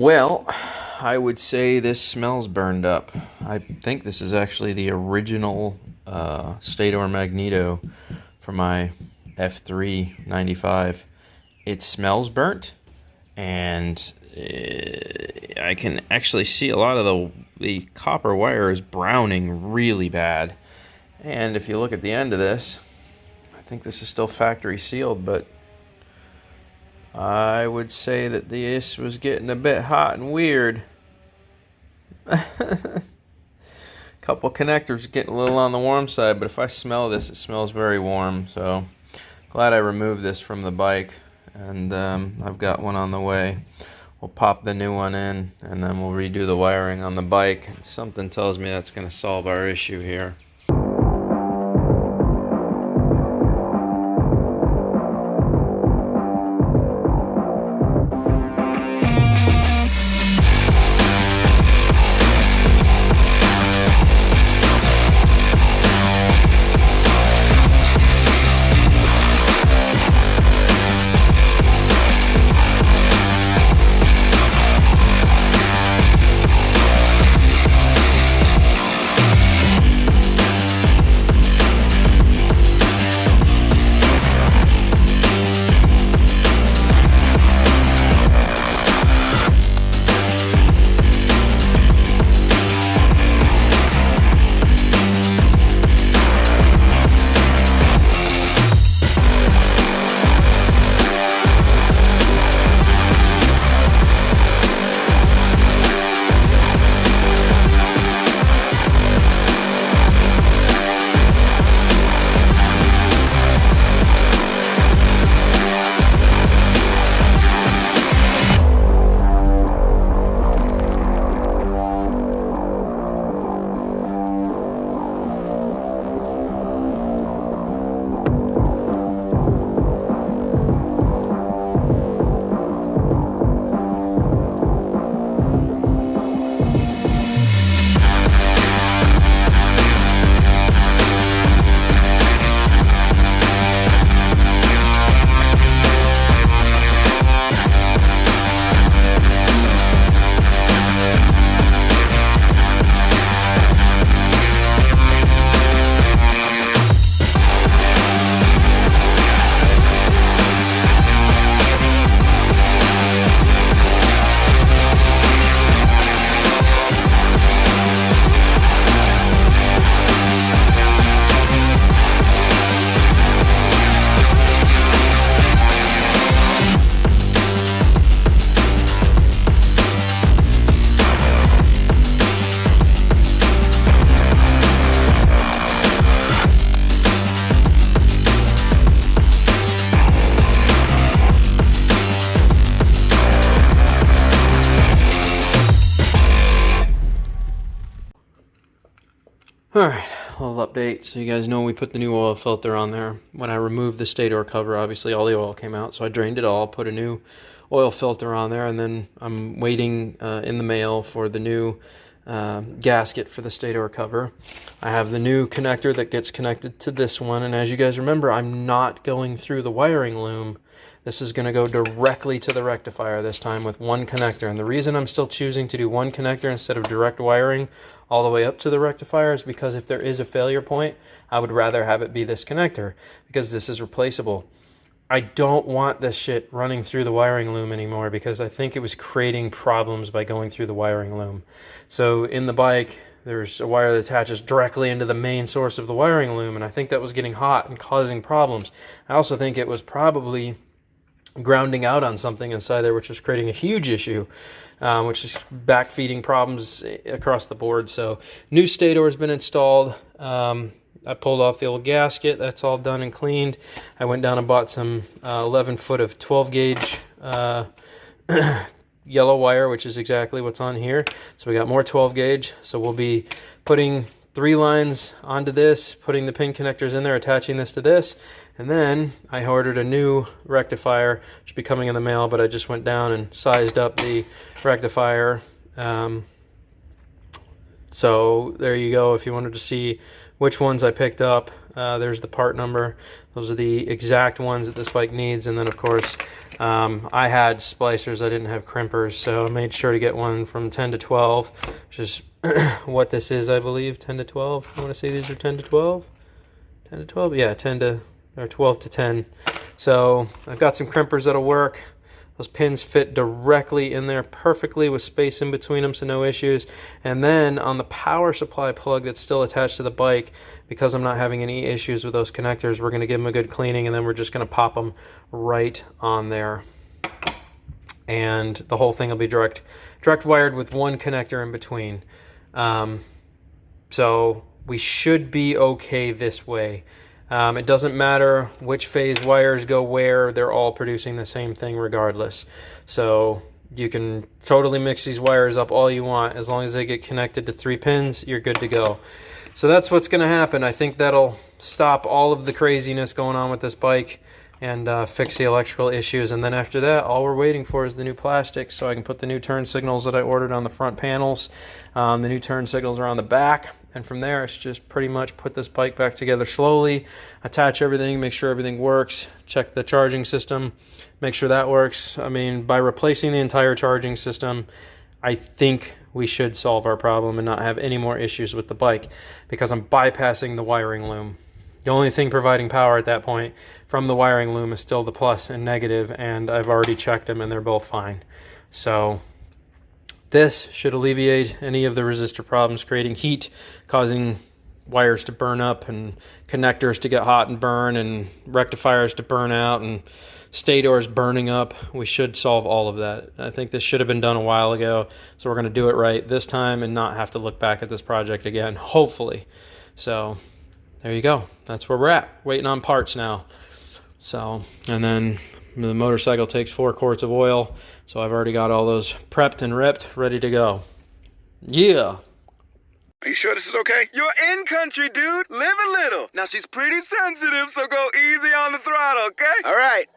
Well, I would say this smells burned up. I think this is actually the original Stator Magneto for my F3 95. It smells burnt, and I can actually see a lot of the copper wire is browning really bad. And if you look at the end of this, I think this is still factory sealed, but I would say that this was getting a bit hot and weird. Couple connectors getting a little on the warm side, but if I smell this, it smells very warm. So glad I removed this from the bike, and I've got one on the way. We'll pop the new one in, and then we'll redo the wiring on the bike. Something tells me that's going to solve our issue here. Alright, a little update. So you guys know we put the new oil filter on there. When I removed the Stator cover, obviously all the oil came out, so I drained it all, put a new oil filter on there, and then I'm waiting in the mail for the new gasket for the Stator cover. I have the new connector that gets connected to this one, and as you guys remember, I'm not going through the wiring loom. This is going to go directly to the rectifier this time with one connector. And the reason I'm still choosing to do one connector instead of direct wiring all the way up to the rectifier is because if there is a failure point, I would rather have it be this connector because this is replaceable. I don't want this shit running through the wiring loom anymore because I think it was creating problems by going through the wiring loom. So in the bike, there's a wire that attaches directly into the main source of the wiring loom, and I think that was getting hot and causing problems. I also think it was probably grounding out on something inside there, which was creating a huge issue, which is backfeeding problems across the board. So new Stator has been installed. I pulled off the old gasket. That's all done and cleaned. I went down and bought some 11 foot of 12 gauge yellow wire, which is exactly what's on here. So we got more 12 gauge. So we'll be putting 3 lines onto this, putting the pin connectors in there, attaching this to this, and then I ordered a new rectifier. Should be coming in the mail, but I just went down and sized up the rectifier. So there you go. If you wanted to see which ones I picked up, there's the part number. Those are the exact ones that this bike needs. And then of course I had splicers, I didn't have crimpers, so I made sure to get one from 10 to 12, which is what this is, I believe, 10 to 12. I want to say these are 10 to 12. 10 to 12? Yeah, 10 to, or 12 to 10. So I've got some crimpers that'll work. Those pins fit directly in there perfectly with space in between them, so no issues. And then on the power supply plug that's still attached to the bike, because I'm not having any issues with those connectors, we're going to give them a good cleaning, and then we're just going to pop them right on there. And the whole thing will be direct wired with one connector in between. So we should be okay this way. It doesn't matter which phase wires go where, they're all producing the same thing regardless. So you can totally mix these wires up all you want. As long as they get connected to 3 pins, you're good to go. So that's what's going to happen. I think that'll stop all of the craziness going on with this bike and fix the electrical issues. And then after that, all we're waiting for is the new plastic, so I can put the new turn signals that I ordered on the front panels. The new turn signals are on the back. And from there, it's just pretty much put this bike back together slowly, attach everything, make sure everything works, check the charging system, make sure that works. I mean, by replacing the entire charging system, I think we should solve our problem and not have any more issues with the bike, because I'm bypassing the wiring loom. The only thing providing power at that point from the wiring loom is still the plus and negative, and I've already checked them and they're both fine. So this should alleviate any of the resistor problems, creating heat, causing wires to burn up and connectors to get hot and burn and rectifiers to burn out and stators burning up. We should solve all of that. I think this should have been done a while ago, so we're going to do it right this time and not have to look back at this project again, hopefully. So there you go. That's where we're at. Waiting on parts now. So, and then the motorcycle takes 4 quarts of oil, so I've already got all those prepped and ripped, ready to go. Yeah. Are you sure this is okay? You're in country, dude. Live a little. Now, she's pretty sensitive, so go easy on the throttle, okay? All right.